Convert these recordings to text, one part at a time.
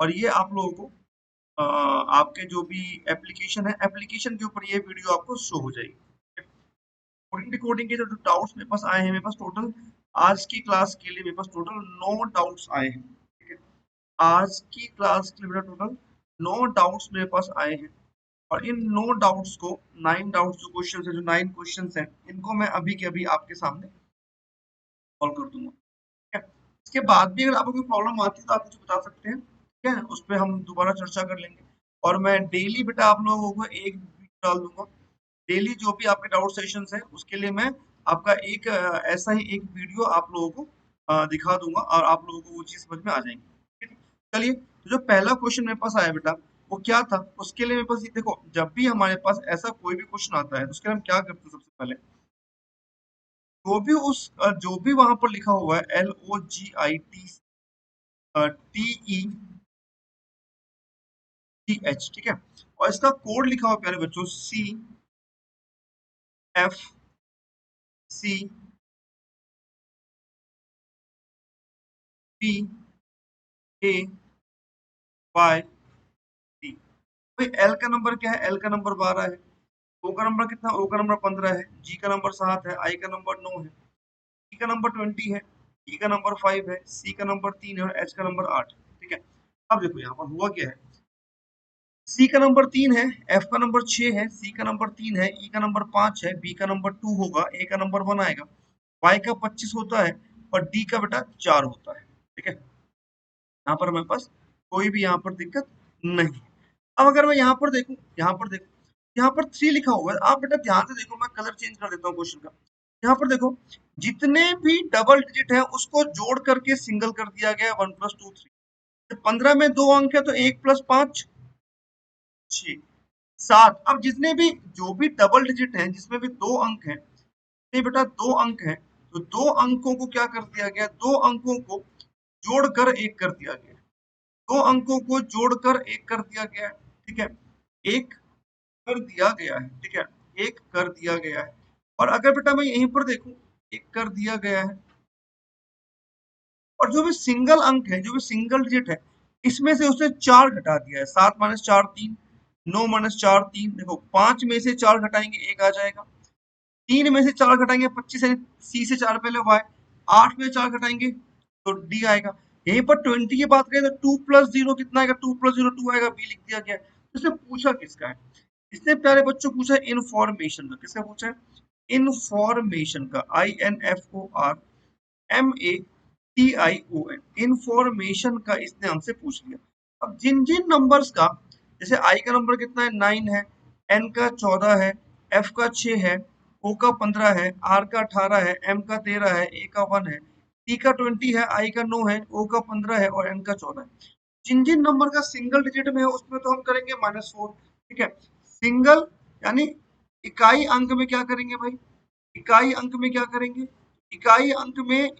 और ये आप लोगों को आपके जो भी एप्लीकेशन है, एप्लीकेशन के ऊपर ये वीडियो आपको शो हो जाएगी। कोडिंग डिकोडिंग के जो डाउट्स मेरे पास आए हैं, मेरे पास टोटल आज की क्लास के लिए मेरे पास टोटल 9 डाउट्स आए हैं। ठीक है, आज की क्लास के लिए मेरा टोटल 9 डाउट्स मेरे पास आए हैं और इन 9 डाउट्स को 9 डाउट्स जो क्वेश्चन है, जो 9 क्वेश्चन हैं, इनको मैं अभी के अभी आपके सामने सॉल्व कर दूंगा। ठीक है, इसके बाद भी अगर आपको कोई प्रॉब्लम आती है तो आप मुझे बता सकते हैं। ठीक है, उस पर हम दोबारा चर्चा कर लेंगे और मैं डेली बेटा आप लोगों को एक वीडियो डाल दूंगा। डेली जो भी आपके डाउट सेशंस है उसके लिए मैं आपका एक ऐसा ही एक वीडियो आप लोगों को दिखा दूंगा और आप लोगों को वो चीज समझ में आ जाएंगी। ठीक है, चलिए, तो जो पहला क्वेश्चन मेरे पास आया बेटा वो क्या था, उसके लिए मेरे पास ये देखो, जब भी हमारे पास ऐसा कोई भी क्वेश्चन आता है तो उसके लिए हम क्या करते हैं, सबसे पहले जो भी वहां पर लिखा हुआ है LOGITTEH, ठीक है, और इसका कोड लिखा हुआ प्यारे बच्चों CFCPAY। भाई एल का नंबर क्या है, एल का नंबर 12 है। ओ का नंबर कितना, ओ का नंबर 15 है। जी का नंबर 7 है। आई का नंबर 9 है। टी का नंबर 20 है। ई का नंबर 5 है। सी का नंबर 3 है और एच का नंबर 8 है। ठीक है, अब देखो यहाँ पर हुआ क्या है, सी का नंबर 3 है, एफ का नंबर 6 है, सी का नंबर 3 है, ई का नंबर 5 है, बी का नंबर 2 होगा, ए का नंबर 1 आएगा, वाई का 25 होता है और डी का बेटा 4 होता है। ठीक है, यहाँ पर हमारे पास कोई भी यहाँ पर दिक्कत नहीं है। अब अगर मैं यहाँ पर 3 लिखा हुआ है, आप बेटा ध्यान से देखो, मैं कलर चेंज कर देता हूँ क्वेश्चन का। यहाँ पर देखो, जितने भी डबल डिजिट है उसको जोड़ करके सिंगल कर दिया गया, 1 + 2 3। 15 में 2 अंक है तो 1 + 5 6 7। अब जितने भी जो भी डबल डिजिट हैं जिसमें भी 2 अंक हैं, नहीं बेटा 2 अंक हैं, तो 2 अंकों को क्या कर दिया गया, 2 अंकों को जोड़कर एक कर दिया गया। 2 अंकों को जोड़कर एक कर दिया गया है। ठीक है, एक कर दिया गया है। ठीक है, एक कर दिया गया है। और अगर बेटा मैं यहीं पर देखूं, एक कर दिया गया है और जो भी सिंगल अंक है, जो भी सिंगल डिजिट है, इसमें से उसने 4 घटा दिया है। 7 - 4 3, 9 - 4 3। देखो 5 में से 4 घटाएंगे 1 आ जाएगा, 3 में से 4 घटाएंगे 25 है, सी से 4 पहले वाई, 8 में 4 घटाएंगे तो डी आएगा। यहीं पर 20 की बात करें तो 2 + 0 कितना आएगा, 2 + 0 2 आएगा, बी लिख दिया गया है। तो इसने पूछा किसका है, इसने प्यारे बच्चों पूछा इनफॉर्मेशन का। किसका पूछा है, इनफॉर्मेशन का, INFORMATION, इनफॉर्मेशन का इसने हमसे पूछ लिया। अब जिन जिन नंबर्स का, जैसे आई का नंबर कितना है 9 है, एन का 14 है, एफ का 6 है, ओ का 15 है, आर का 18 है, एम का 13 है, ए का 1 है, टी का 20 है, आई का 9 है, ओ का 15 है और एन का 14 है। जिन जिन नंबर का सिंगल डिजिट में है उसमें तो हम करेंगे -4। ठीक है, सिंगल यानी इकाई अंक में क्या करेंगे भाई, इकाई अंक में क्या करेंगे, इकाई अंक में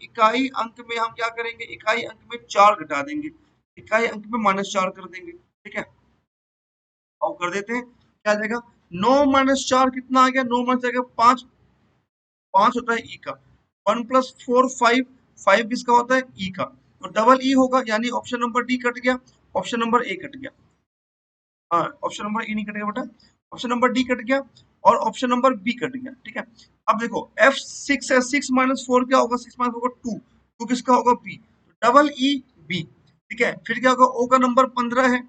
हम क्या करेंगे, इकाई अंक में 4 घटा देंगे, इकाई अंक में -4 कर देंगे। ठीक है, और कर देते हैं, क्या आ जाएगा, 9 - 4 कितना आ गया, 9 - 4 5, 5 होता है ई का, 1 + 4 5, 5 किसका होता है, ई का, तो डबल ई होगा, यानी ऑप्शन नंबर डी कट गया, ऑप्शन नंबर ए कट गया। हाँ, ऑप्शन नंबर ई नहीं कटेगा बेटा, ऑप्शन नंबर डी कट गया और ऑप्शन नंबर बी कट गया। ठीक है, अब देखो F6 है, 6 - 4 क्या होगा, 6 - 4 2, 2 किसका होगा, बी, डबल ई बी। ठीक है, फिर क्या होगा, ओ का नंबर 15 है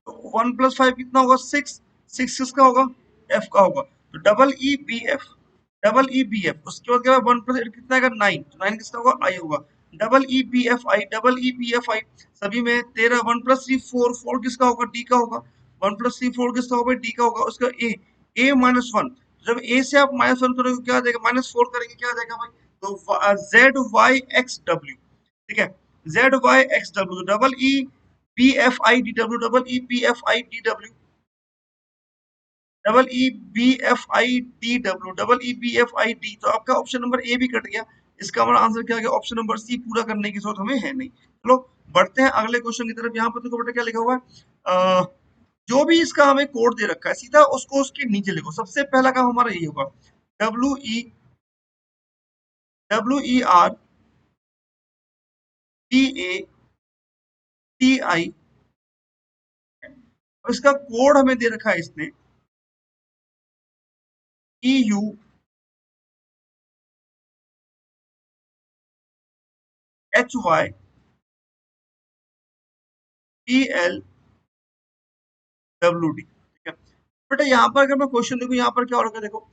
तो 1 + 5 कितना होगा, 6, 6 किसका होगा, एफ का होगा, तो double E B F, double E B F. उसके बाद क्या 1 + 8 कितना आएगा, 9, तो 9 किसका होगा, आई होगा, double E B F I, double E B F I. सभी में 13, 1 + 3 4, 4 किसका होगा, डी का होगा, 1 + 3 4 किसका होगा, डी का होगा। उसका ए, ए -1, जब ए से आप -1 करोगे क्या आ जाएगा, -4 करेंगे क्या आ जाएगा भाई, तो जेड वाई एक्स डब्ल्यू। ठीक है, Z Y X W, double E P F I D W, double E P F I D W, double E B F I D W, double E B F I D. तो आपका option number A भी cut गया। इसका हमारा answer क्या आ गया, option number सी, पूरा करने की जरूरत हमें है नहीं। चलो बढ़ते हैं अगले क्वेश्चन की तरफ। यहाँ पर देखो बेटा क्या लिखा हुआ है, जो भी इसका हमें कोड दे रखा है सीधा उसको उसके नीचे लिखो। सबसे पहला काम हमारा ये होगा, WER TATI अब इसका कोड हमें दे रखा है इसने EU HY PLWD, ठीक है बेटा। यहाँ पर अगर मैं क्वेश्चन देखो, यहाँ पर क्या हो रखा है देखो।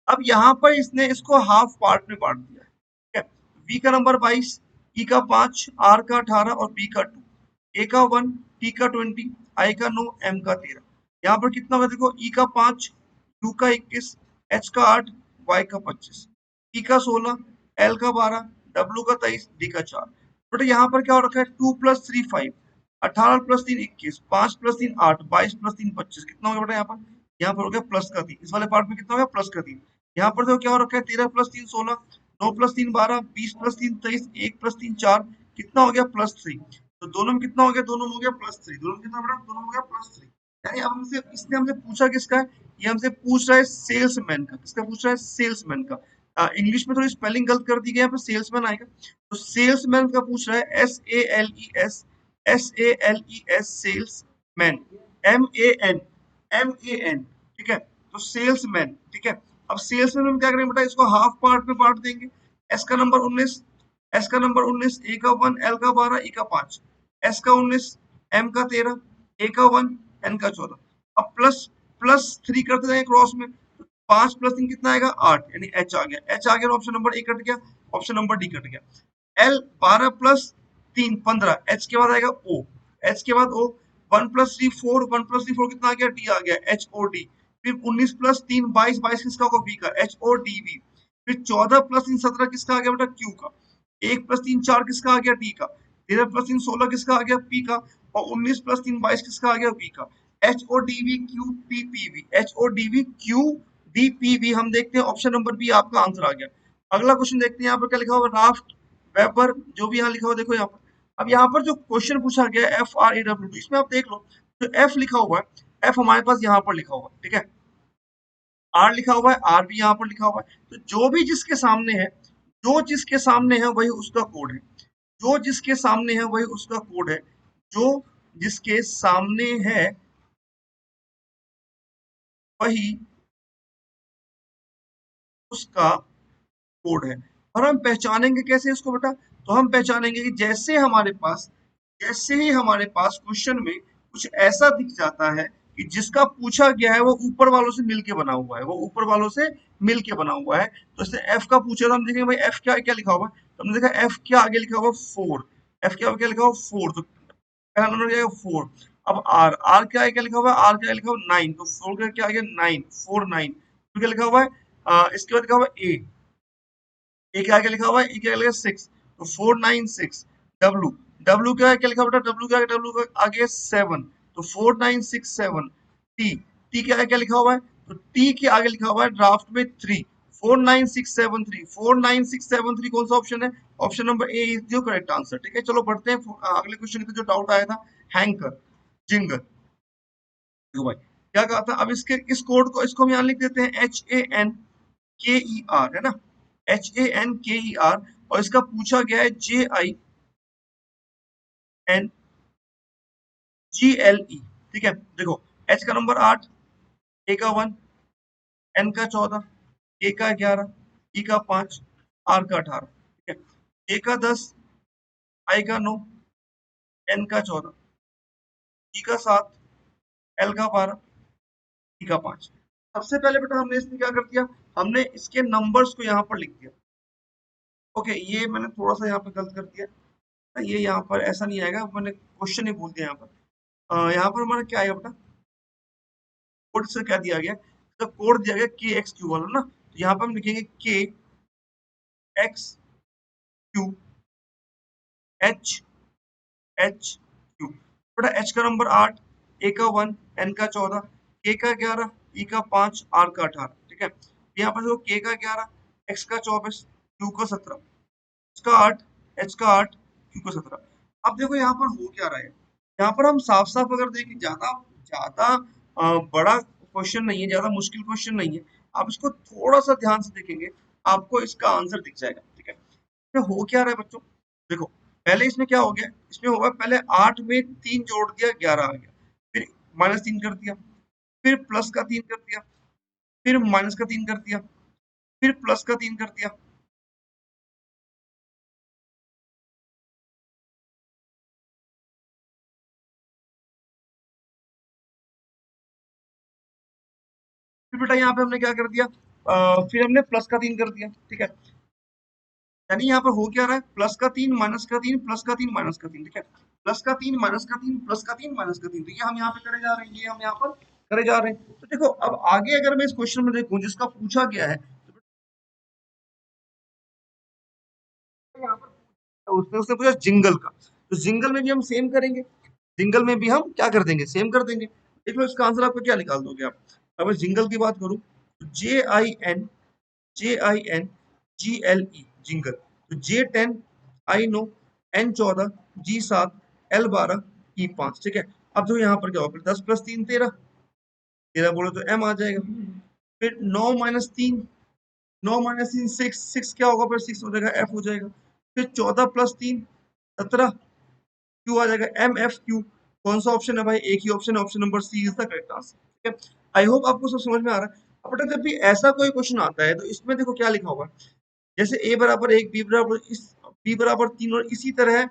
अब यहाँ पर इसने इसको हाफ पार्ट में बांट दिया है, ठीक है। V का नंबर 22, E का 5, R का 18 और B का 2, A का 1, T का 20, I का 9, M का 13। यहाँ पर कितना होगा देखो, E का 5, U का 21, H का 8, Y का 25, T का 16, L का 12, W का 23, D का 4। बेटा यहाँ पर क्या हो रखा है, 2 + 3 5, 18 + 3 21, 5 + 3 8, 22 + 3 25। कितना हो गया बेटा यहाँ पर, यहाँ पर हो गया प्लस का 3। इस वाले पार्ट में कितना हो गया, प्लस का 3। यहाँ पर देखो क्या हो रखा है, 13 + 3 16, 9 + 3 12, 20 + 3 23, 1 + 3 4। कितना हो गया, +3। तो दोनों में कितना हो गया, दोनों में हो गया +3। दोनों में कितना बेटा, दोनों में हो गया +3। यानी अब हमसे इसने हमसे पूछा किसका है, ये हमसे पूछ रहा है सेल्समैन का। किसका पूछ रहा है, सेल्समैन का। इंग्लिश में थोड़ी स्पेलिंग गलत कर दी गई, यहाँ पे सेल्समैन आएगा। तो सेल्समैन का पूछ रहा है, SALES सेल्समैन, MAN, MAN, ठीक है। तो सेल्समैन, ठीक है। अब सेल्समैन में क्या करेंगे बेटा, इसको हाफ पार्ट में बांट देंगे। एस का नंबर 19, एस का नंबर 19, ए का 1, एल का 12, ई का 5, एस का 19, एम का 13, ए का 1, एन का 14। अब प्लस प्लस 3 करते जाएंगे क्रॉस में। 5 + 3 कितना आएगा, 8, यानी एच आ गया। एच आ गया, ऑप्शन नंबर ए कट गया, ऑप्शन नंबर डी कट गया। एल 12 + 3 15, एच के बाद आएगा ओ, एच के बाद ओ। 1 + 3 4, 1 + 3 4 कितना आ गया, डी आ गया, एच ओ डी। फिर 19 + 3 22, 22 किसका होगा, वी का, एच ओ डी वी। फिर 14 + 3 17 किसका आ गया बेटा, क्यू का। 1 + 3 4 किसका आ गया, डी का। 13 + 3 16 किसका आ गया, पी का। और 19 + 3 22 किसका आ गया, वी का। H O D V Q P P V, H O D V Q D P V. हम देखते हैं ऑप्शन नंबर बी आपका आंसर आ गया। अगला क्वेश्चन देखते हैं, यहाँ पर क्या लिखा हुआ, राफ्ट वेपर, जो भी यहाँ लिखा हुआ देखो यहाँ पर। अब यहाँ पर जो क्वेश्चन पूछा गया है FREW, इसमें आप देख लो जो एफ लिखा हुआ है, एफ हमारे पास यहाँ पर लिखा हुआ है, ठीक है। आर लिखा हुआ है, आर भी यहाँ पर लिखा हुआ है। तो जो भी जिसके सामने है, जो जिसके सामने है वही उसका कोड है। जो जिसके सामने है वही उसका कोड है। जो जिसके सामने है वही उसका कोड है। और हम पहचानेंगे कैसे इसको बेटा, तो हम पहचानेंगे कि जैसे ही हमारे पास क्वेश्चन में कुछ ऐसा दिख जाता है कि जिसका पूछा गया है वो ऊपर वालों से मिलके बना हुआ है, वो ऊपर वालों से मिलके बना हुआ है। तो जैसे एफ का पूछे तो हम देखेंगे भाई एफ क्या क्या लिखा हुआ है, तो हमने देखा एफ क्या आगे लिखा हुआ 4, एफ क्या क्या लिखा हुआ 4, तो पहला नंबर क्या है 4। अब आर, आर क्या क्या लिखा हुआ है, आर क्या लिखा हुआ 9, तो 4 का क्या आ गया 9, 4 9। तो क्या लिखा हुआ है, इसके बाद लिखा हुआ है ए, ए क्या क्या लिखा हुआ है, ए क्या लिखा है 6, तो 496। डब्लू, डब्लू क्या है क्या लिखा हुआ है, डब्लू क्या है, डब्लू का आगे 7, तो 4967। टी, टी क्या है क्या लिखा हुआ है, तो टी के आगे लिखा हुआ है ड्राफ्ट में 3, 49673, 49673 कौन सा ऑप्शन है, option number A is the correct answer, ठीक है। चलो बढ़ते हैं अगले क्वेश्चन पे, जो डाउट आया था हैंकर जिंगर, देखो भाई क्या कहा था। अब इसके इस कोड को, इसको हम यहाँ लिख देते हैं HANKER, है ना, HANKER। और इसका पूछा गया है JINGLE, ठीक है। देखो एच का नंबर 8, ए का 1, एन का 14, ए का 11, ई का 5, आर का 18, ठीक है। ए का 10, आई का 9, एन का 14, ई का 7, एल का 12, ई का 5। सबसे पहले बेटा हमने इसमें क्या कर दिया, हमने इसके नंबर्स को यहाँ पर लिख दिया। ओके, ये मैंने थोड़ा सा यहाँ पे गलत कर दिया, ये यहाँ पर ऐसा नहीं आएगा, मैंने क्वेश्चन ही बोल दिया यहाँ पर। यहाँ पर हमारा क्या आएगा बेटा, कोड से क्या दिया गया, तो कोड दिया गया के एक्स क्यू वाला ना, तो यहाँ पर हम लिखेंगे के x Q H H Q. बेटा एच का नंबर 8, ए का 1, एन का 14, के का 11, ई का 5, आर का 18, ठीक है। यहाँ पर देखो के का 11, एक्स का 24, क्यू का 17, एच का 8, एच का 8, क्यू का 17। अब देखो यहाँ पर हो क्या रहा है, यहाँ पर हम साफ साफ अगर देखें, ज्यादा ज्यादा बड़ा क्वेश्चन नहीं है, ज्यादा मुश्किल क्वेश्चन नहीं है। आप इसको थोड़ा सा ध्यान से देखेंगे, आपको इसका आंसर दिख जाएगा, ठीक है। इसमें हो क्या रहा है बच्चों, देखो पहले इसमें क्या हो गया, इसमें होगा पहले 8 में 3 जोड़ दिया 11 आ गया। फिर -3 कर दिया, फिर प्लस का 3 कर दिया, फिर माइनस का 3 कर दिया, फिर प्लस का 3 कर दिया। फिर बेटा यहाँ पे हमने क्या कर दिया, फिर हमने प्लस का 3 कर दिया, ठीक है। यानी यहाँ पर हो क्या रहा है, प्लस का 3 माइनस का 3 प्लस का 3 माइनस का 3, ठीक है। प्लस का 3 माइनस का 3 प्लस का 3 माइनस का 3, तो ये हम यहाँ पे करे जा रहे हैं, ये हम यहाँ पर करे जा रहे हैं। तो देखो अब आगे अगर मैं इस क्वेश्चन में देखूं जिसका पूछा गया है, तो यहाँ पर उसने उसने पूछा जिंगल का, तो जिंगल में भी हम सेम करेंगे, जिंगल में भी हम क्या कर देंगे, सेम कर देंगे। देख लो इसका आंसर आपको क्या निकाल दोगे आप। अब मैं जिंगल की बात करूं, JINGLE जिंगल, तो J10 I9 N14 G7 L12 E5, ठीक है। अब जो यहाँ पर क्या होगा, 10 + 3 13, 13 बोले तो M आ जाएगा। फिर 9 - 3, 9 - 3 6, 6 क्या होगा, फिर 6 हो जाएगा, F हो जाएगा। फिर 14 + 3 17, Q आ जाएगा, MFQ। कौन सा ऑप्शन है भाई, एक ही ऑप्शन है, option number C is the correct answer, ठीक है। आई होप आपको सब समझ में आ रहा है। अब बेटा जब भी ऐसा कोई क्वेश्चन आता है तो इसमें देखो क्या लिखा हुआ है, जैसे a बराबर 1, b बराबर 3 और इसी तरह है,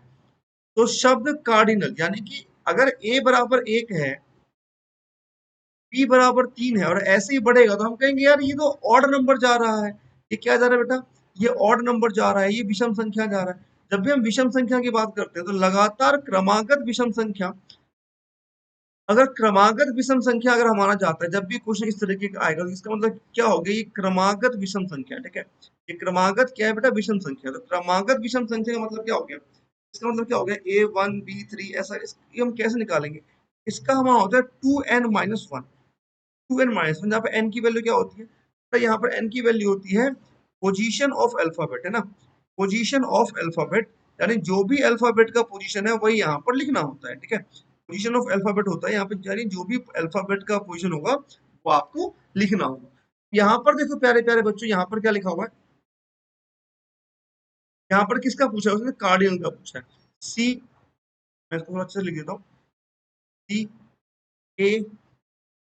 तो शब्द कार्डिनल यानी कि अगर a बराबर 1 है, b बराबर 3 है और ऐसे ही बढ़ेगा तो हम कहेंगे यार ये तो ऑड नंबर जा रहा है। ये क्या जा रहा है बेटा, ये ऑड नंबर जा रहा है, ये विषम संख्या जा रहा है। जब भी हम विषम संख्या की बात करते हैं तो लगातार क्रमागत विषम संख्या, अगर क्रमागत विषम संख्या अगर हमारा जाता है, जब भी क्वेश्चन इस तरीके का आएगा तो इसका मतलब क्या हो गया, ये क्रमागत विषम संख्या, ठीक है। ये क्रमागत क्या है बेटा, विषम संख्या। तो क्रमागत विषम संख्या का मतलब क्या हो गया, इसका मतलब क्या हो गया, A1 B3 ऐसा ये हम कैसे निकालेंगे, इसका हमारा होता है 2n-1, 2n-1 जहाँ पे n की वैल्यू क्या होती है, तो यहाँ पर n की वैल्यू होती है पोजीशन ऑफ अल्फाबेट, है ना, पोजीशन ऑफ अल्फाबेट, यानी जो भी अल्फाबेट का पोजीशन है वही यहाँ पर लिखना होता है, ठीक है। पोजीशन ऑफ अल्फाबेट होता है यहाँ पे, यानी जो भी अल्फाबेट का पोजीशन होगा वो आपको लिखना होगा। यहाँ पर देखो प्यारे प्यारे बच्चों, यहाँ पर क्या लिखा हुआ है, यहाँ पर किसका पूछा है, उसने कार्डिनल का पूछा है। सी, मैं इसको थोड़ा अच्छे से लिख देता हूँ,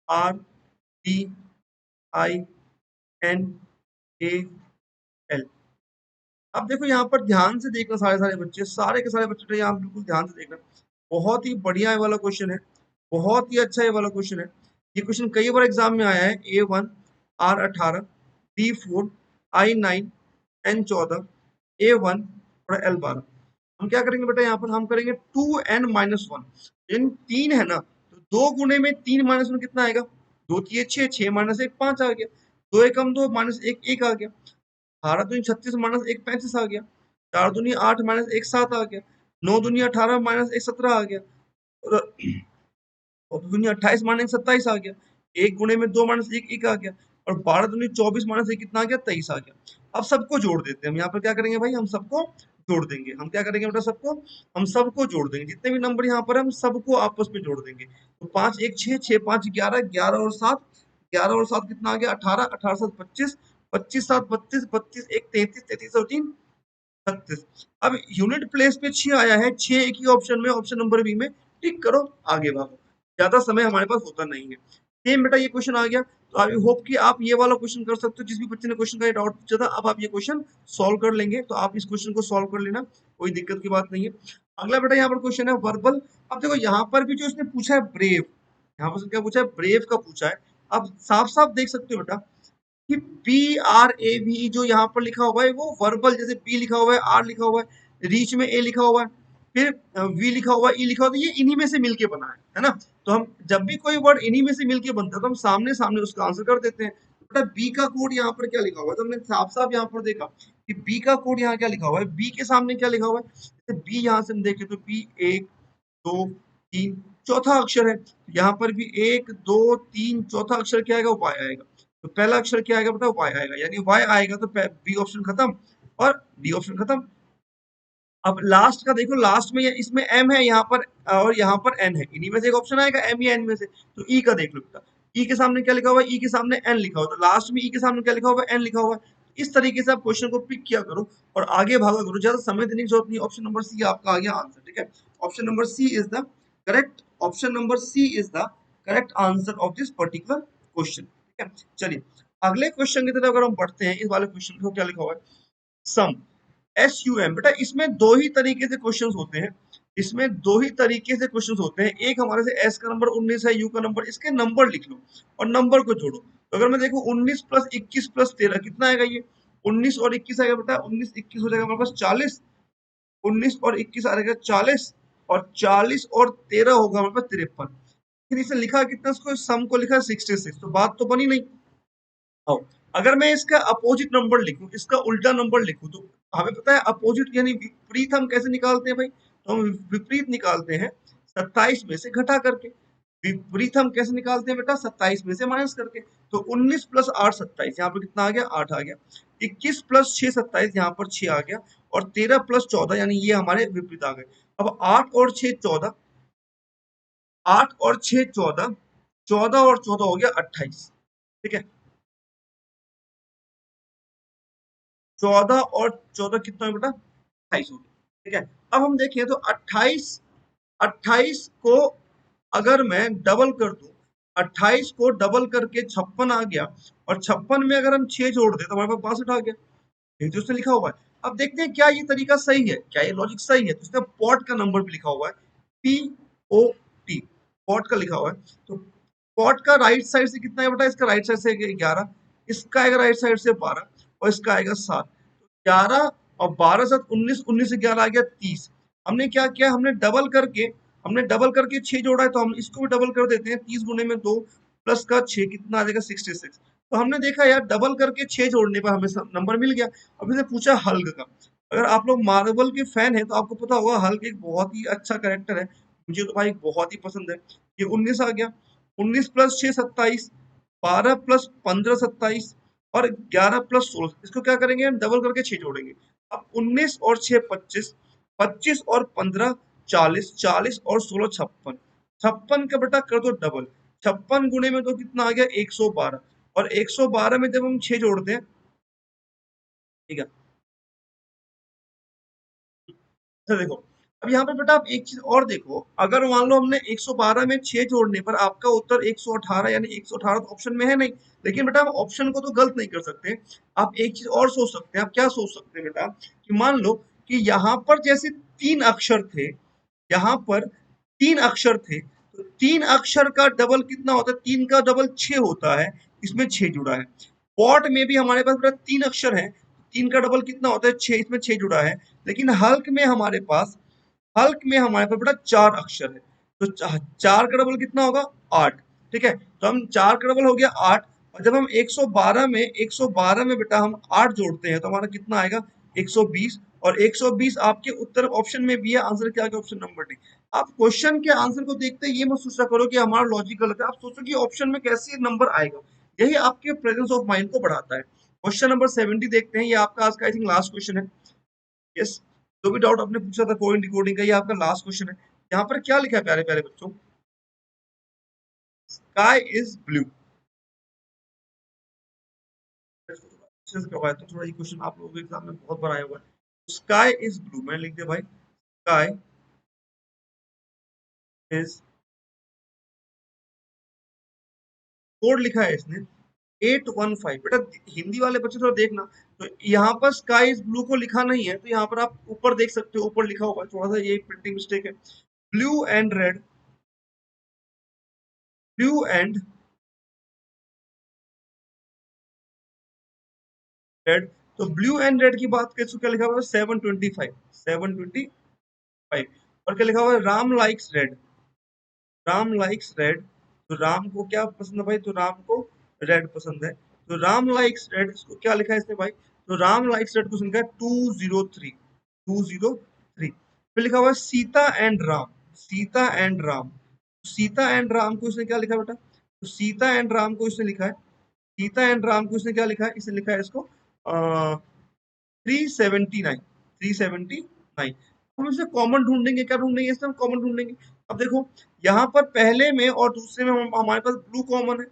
CARDINAL। अब देखो यहाँ पर ध्यान से देखना, सारे सारे बच्चे, सारे के सारे बच्चे यहाँ बिल्कुल ध्यान से देखना। बहुत ही बढ़िया ये वाला क्वेश्चन है, बहुत ही अच्छा ये वाला क्वेश्चन है। ये क्वेश्चन कई बार एग्जाम में आया है। A1 R18 D4 I9 N14 A1 और L12। हम क्या करेंगे बेटा, यहाँ पर हम करेंगे 2n-1, इन 3 है ना, तो 2 गुणे में 3 - 1 कितना आएगा, 2 3 6, 6 - 1 5 आ गया, 2 एकम 2 -1 1 आ गया, 18 दूनी 36 -1 35 आ गया, 4 दूनी 8 -1 7 आ गया, 9 दूनी 18 -1 17 आ गया, और 2 दूनी 28 -1 27 आ गया, 1 गुणे में 2 -1 1 आ गया, और 12 दूनी 24 -1 कितना आ गया, 23 आ गया। अब सबको जोड़ देते हैं हम, यहाँ पर क्या करेंगे भाई, हम सबको जोड़ देंगे। हम क्या करेंगे बेटा, सबको, हम सबको जोड़ देंगे, जितने भी नंबर यहाँ पर है हम सबको आपस में जोड़ देंगे। तो 5 1 6, 6 5 11, 11 और 7, 11 और 7 कितना आ गया, 18, 18 7 25, 25 7 32, 32 1 33, 33 और 3 36। अब यूनिट प्लेस पे 6 आया है, 6 एक ही ऑप्शन में, ऑप्शन नंबर बी में, टिक करो, आगे भागो, ज्यादा समय हमारे पास होता नहीं है। सेम बेटा ये क्वेश्चन आ गया, तो आई होप कि आप ये वाला क्वेश्चन कर सकते हो। जिस भी बच्चे ने क्वेश्चन का डाउट पूछा था, अब आप ये क्वेश्चन सॉल्व कर लेंगे, तो आप इस क्वेश्चन को सॉल्व कर लेना, कोई दिक्कत की बात नहीं है। अगला बेटा यहाँ पर क्वेश्चन है वर्बल। अब देखो यहाँ पर भी जो इसने पूछा है ब्रेव, यहाँ पर क्या पूछा है, ब्रेव का पूछा है। अब साफ साफ देख सकते हो बेटा कि BRAV जो यहाँ पर लिखा हुआ है वो वर्बल, जैसे B लिखा हुआ है, R लिखा हुआ है, रीच में A लिखा हुआ है, फिर V लिखा हुआ है, E लिखा हुआ है, तो ये इन्हीं में से मिलके बना है ना। तो हम जब भी कोई वर्ड इन्हीं में से मिलके बनता है तो हम सामने सामने उसका आंसर कर देते हैं। तो बी का कोड यहाँ पर क्या लिखा हुआ है, तो हमने साफ साफ यहाँ पर देखा कि बी का कोड यहाँ क्या लिखा हुआ है, बी के सामने क्या लिखा हुआ है, जैसे बी यहाँ से हम देखें तो बी 1 2 3 चौथा अक्षर है, यहाँ पर भी 1 2 3 चौथा अक्षर क्या आएगा, वाई आएगा। तो पहला अक्षर क्या आएगा बेटा, वाई आएगा, यानी वाई आएगा तो बी ऑप्शन खत्म और डी ऑप्शन खत्म। अब लास्ट का देखो, लास्ट में इसमें एम है यहाँ पर और यहाँ पर एन है, इन्हीं में से एक ऑप्शन आएगा, एम या एन में से। तो ई का देख लो बेटा, ई के सामने क्या लिखा हुआ है, ई के सामने एन लिखा हुआ है, तो लास्ट में ई के सामने क्या लिखा हुआ है, एन लिखा हुआ है। इस तरीके से आप क्वेश्चन को पिक किया करो और आगे भागा करो, ज्यादा समय देने की जरूरत नहीं। ऑप्शन नंबर सी आपका आ गया आंसर, ठीक है। Option number C is the correct, option number C is the correct answer of this particular question. ठीक है, चलिए अगले क्वेश्चन की तरफ अगर हम बढ़ते हैं, इस वाले क्वेश्चन को क्या लिखा हुआ है, सम SUM। बेटा इसमें दो ही तरीके से क्वेश्चंस होते हैं, इसमें दो ही तरीके से क्वेश्चंस होते हैं। एक हमारे से S का नंबर 19 है, U का नंबर, इसके नंबर लिख लो और नंबर को जोड़ो। तो अगर मैं देखूं 19 प्लस 21 प्लस 13 कितना आएगा, ये 19 और 21 आएगा बेटा, 19 21 हो जाएगा हमारे पास 40, 19 और 21 आ जाएगा 40, और 40 और 13 होगा हमारे पास 53। फिर इसे लिखा कितना, इसको सम को लिखा 66, तो बात तो बनी नहीं। आओ, अगर मैं इसका अपोजिट नंबर लिखूं, इसका उल्टा नंबर लिखूं, तो हमें पता है अपोजिट यानी विपरीत हम कैसे निकालते हैं भाई, तो हम विपरीत निकालते हैं 27 में से घटा करके। विपरीत हम कैसे निकालते हैं बेटा, 27 में से माइनस करके। तो 19 प्लस 8 27, यहाँ पर कितना आ गया, 8 आ गया। 21 प्लस 6 27, यहाँ पर 6 आ गया। और 13 प्लस 14 यानी ये हमारे विपरीत आ गए। अब 8 और 6 14, 8 और 6 14, 14 और 14 हो गया 28। ठीक है, 14 और 14 कितना है बेटा, 28 हो गया। ठीक है, अब हम देखें तो 28, 28 को अगर मैं डबल कर दूं, 28 को डबल करके 56 आ गया, और 56 में अगर हम 6 जोड़ दें तो हमारे पास 62 आ गया। ये जो उसने लिखा हुआ है, अब देखते हैं क्या ये तरीका सही है, क्या ये लॉजिक सही है। तो इसने पॉट का नंबर भी लिखा हुआ है, POT, पॉट का लिखा हुआ है। तो पॉट का राइट साइड से कितना है बेटा, इसका राइट साइड से 11, इसका आएगा राइट साइड से 12, और इसका आएगा 7। 11 और 12 साथ 19, 19 से 11 आ गया 30। हमने क्या किया, हमने डबल करके 6 जोड़ा है, तो हम इसको भी डबल कर देते हैं। 30 गुने में 2 प्लस का 6 कितना आ जाएगा, 66। तो हमने देखा यार डबल करके 6 जोड़ने पर हमें नंबर मिल गया। अब इसे पूछा हल्क का। अगर आप लोग मार्वल के फैन है तो आपको पता होगा हल्क एक बहुत ही अच्छा कैरेक्टर है, मुझे तो भाई बहुत ही पसंद है। ये 19 आ गया, 19 प्लस 6 27, 12 प्लस 15 27, और 11 प्लस 16, इसको क्या करेंगे हम, डबल करके 6 जोड़ेंगे। अब 19 और 6 25, 25 और 15 40, 40 और 16 56, 56 का बेटा कर दो डबल, 56 गुणे में तो कितना आ गया 112, और 112 में जब हम 6 जोड़ते हैं, ठीक है। अच्छा देखो, अब यहाँ पे बेटा आप एक चीज और देखो, अगर मान लो हमने 112 में 6 जोड़ने पर आपका उत्तर 118, यानी 118 तो ऑप्शन में है नहीं, लेकिन बेटा हम ऑप्शन को तो गलत नहीं कर सकते। आप एक चीज और सोच सकते हैं, आप क्या सोच सकते हैं बेटा, कि मान लो कि यहाँ पर जैसे 3 अक्षर थे, यहाँ पर 3 अक्षर थे, तो 3 अक्षर का डबल कितना होता है, 3 का डबल 6 होता है, इसमें 6 जुड़ा है। पॉट में भी हमारे पास बेटा 3 अक्षर है, 3 का डबल कितना होता है 6, इसमें 6 जुड़ा है। लेकिन हल्क में हमारे पास बेटा 4 अक्षर है, तो 4 का डबल कितना होगा 8। ठीक है, तो हम 4 का डबल हो गया 8, और जब हम 112 में बेटा हम 8 जोड़ते हैं तो हमारा कितना आएगा 120, और 120 आपके उत्तर ऑप्शन में भी है, आंसर क्या आएगा ऑप्शन नंबर डी। आप क्वेश्चन के आंसर को देखते ही ये मत सोचा करो कि हमारा लॉजिक गलत है, आप सोचो कि ऑप्शन में कैसे नंबर आएगा, यही आपके प्रेजेंस ऑफ माइंड को बढ़ाता है। क्वेश्चन नंबर 70 देखते हैं, ये आपका आज का आई थिंक लास्ट क्वेश्चन है। यस, जो भी डाउट आपने पूछा था कोडिंग डिकोडिंग का, ये आपका लास्ट क्वेश्चन है। यहाँ पर क्या लिखा है प्यारे प्यारे बच्चों, स्काई इज ब्लू। अच्छे से करवाया तो थोड़ा ये क्वेश्चन आप लोगों के एग्जाम में बहुत बार आया हुआ है। स्काई इज ब्लू मैंने लिख दिया भाई, स्काई इज, कोड लिखा है इसने 815। बेटा हिंदी वाले बच्चे थोड़ा देखना, तो यहाँ पर स्काई इज ब्लू को लिखा नहीं है, तो यहाँ पर आप ऊपर देख सकते हो, ऊपर लिखा हुआ है, थोड़ा सा ये प्रिंटिंग मिस्टेक है। Blue and red, blue and red, तो ब्लू एंड रेड की बात करें तो क्या लिखा हुआ है 725, 725। और क्या लिखा हुआ है, Ram likes red, Ram likes red. तो राम को क्या पसंद है भाई, तो राम को रेड पसंद है, तो राम लाइक्स रेड, इसको क्या लिखा है इसने भाई, तो राम लाइक्स रेड को लिखा है 203, 203। फिर लिखा हुआ है Sita and Ram, Sita and Ram, Sita and Ram को इसने क्या लिखा बेटा, तो सीता एंड राम को इसने लिखा है, सीता एंड राम को इसने क्या लिखा है, इसने लिखा है इसको 379, 379। हम इसे कॉमन ढूंढेंगे, क्या ढूंढेंगे इसमें, हम कॉमन ढूंढेंगे। अब देखो यहाँ पर पहले में और दूसरे में हमारे पास ब्लू कॉमन है,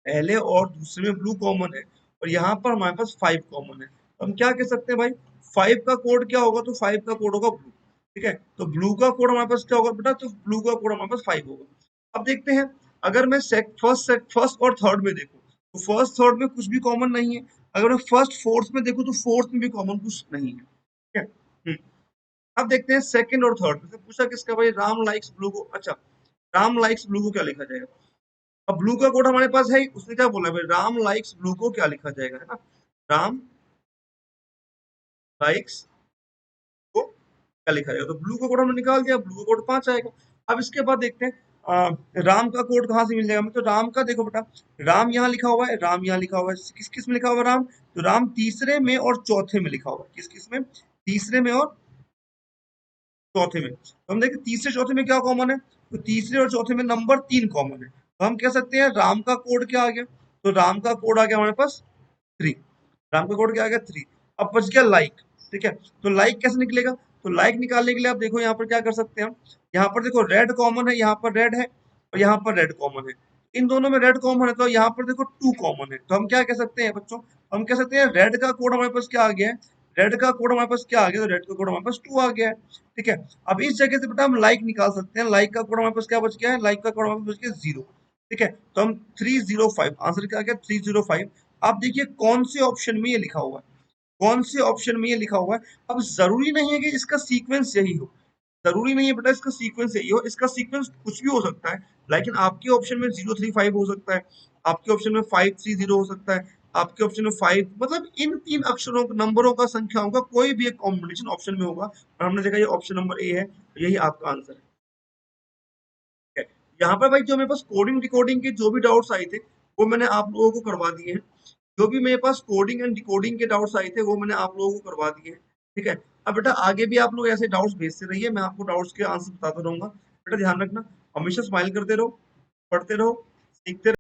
पहले और दूसरे में ब्लू कॉमन है, और यहाँ पर हमारे पास 5 कॉमन है। तो हम क्या कह सकते हैं भाई, 5 का कोड क्या होगा, तो 5 का कोड होगा ब्लू। ठीक है, तो ब्लू का कोड हमारे पास क्या होगा बेटा, तो ब्लू का कोड हमारे पास 5 होगा। अब देखते हैं, अगर मैं फर्स्ट और थर्ड में देखूं तो फर्स्ट थर्ड में कुछ भी कॉमन नहीं है। अगर मैं फर्स्ट फोर्थ में देखूं तो फोर्थ में भी कॉमन कुछ नहीं है, ठीक है। अब देखते हैं सेकंड और थर्ड में से पूछा किसका, भाई राम लाइक्स ब्लू को। अच्छा, राम लाइक्स ब्लू को क्या लिखा जाएगा? अब ब्लू का कोड हमारे पास है, उसने क्या बोला भाई, राम लाइक्स ब्लू को क्या लिखा जाएगा, है ना, राम लाइक्स को क्या लिखा जाएगा, तो ब्लू का कोड हमने निकाल दिया, ब्लू का कोड 5 आएगा। अब इसके बाद देखते हैं राम का कोड कहाँ से मिल जाएगा हमें, तो राम का देखो बेटा, राम यहाँ लिखा हुआ है, राम यहाँ लिखा हुआ है, किस किस में लिखा हुआ है राम, तो राम तीसरे में और चौथे में लिखा हुआ है, किस किस में, तीसरे में और चौथे में। तो हम देखते तीसरे चौथे में क्या कॉमन है, तो तीसरे और चौथे में नंबर 3 कॉमन है, तो हम कह सकते हैं राम का कोड क्या आ गया, तो राम का कोड आ गया हमारे पास 3। राम का कोड क्या आ गया 3। अब बच गया लाइक, ठीक है, तो लाइक कैसे निकलेगा, तो लाइक निकालने के लिए आप देखो यहाँ पर क्या कर सकते हैं हम, यहाँ पर देखो रेड कॉमन है, यहाँ पर रेड है और यहाँ पर रेड कॉमन है, इन दोनों में रेड कॉमन है, तो यहाँ पर देखो 2 कॉमन है, तो हम क्या कह सकते हैं बच्चों, हम कह सकते हैं रेड का कोड हमारे पास क्या आ गया है, रेड का कोड हमारे पास क्या आ गया, तो रेड का कोड हमारे पास 2 आ गया है, ठीक है। अब इस जगह से बेटा हम लाइक निकाल सकते हैं, लाइक का कोड हमारे पास क्या बच गया है, लाइक का कोड हमारे पास बच गया 0, ठीक है, तो हम 305, आंसर क्या आ गया 305। आप देखिए कौन से ऑप्शन में ये लिखा हुआ है, कौन से ऑप्शन में ये लिखा हुआ है। अब जरूरी नहीं है कि इसका सीक्वेंस यही हो, जरूरी नहीं है बेटा इसका सीक्वेंस यही हो, इसका सीक्वेंस कुछ भी हो सकता है, लेकिन आपके ऑप्शन में 035 हो सकता है, आपके ऑप्शन में 530 हो सकता है, आपके ऑप्शन में 5, मतलब इन 3 अक्षरों नंबरों का संख्याओं का कोई भी एक कॉम्बिनेशन ऑप्शन में होगा, और हमने देखा ये ऑप्शन नंबर ए है, यही आपका आंसर है, ठीक है। यहाँ पर भाई जो मेरे पास कोडिंग डिकोडिंग के जो भी डाउट्स आए थे वो मैंने आप लोगों को करवा दिए हैं, जो भी मेरे पास कोडिंग एंड डिकोडिंग के डाउट्स आए थे वो मैंने आप लोगों को करवा दिए हैं, ठीक है। अब बेटा आगे भी आप लोग ऐसे डाउट्स भेजते रहिए, मैं आपको डाउट्स के आंसर बताता रहूंगा। बेटा ध्यान रखना, हमेशा स्माइल करते रहो, पढ़ते रहो, सीखते रहो।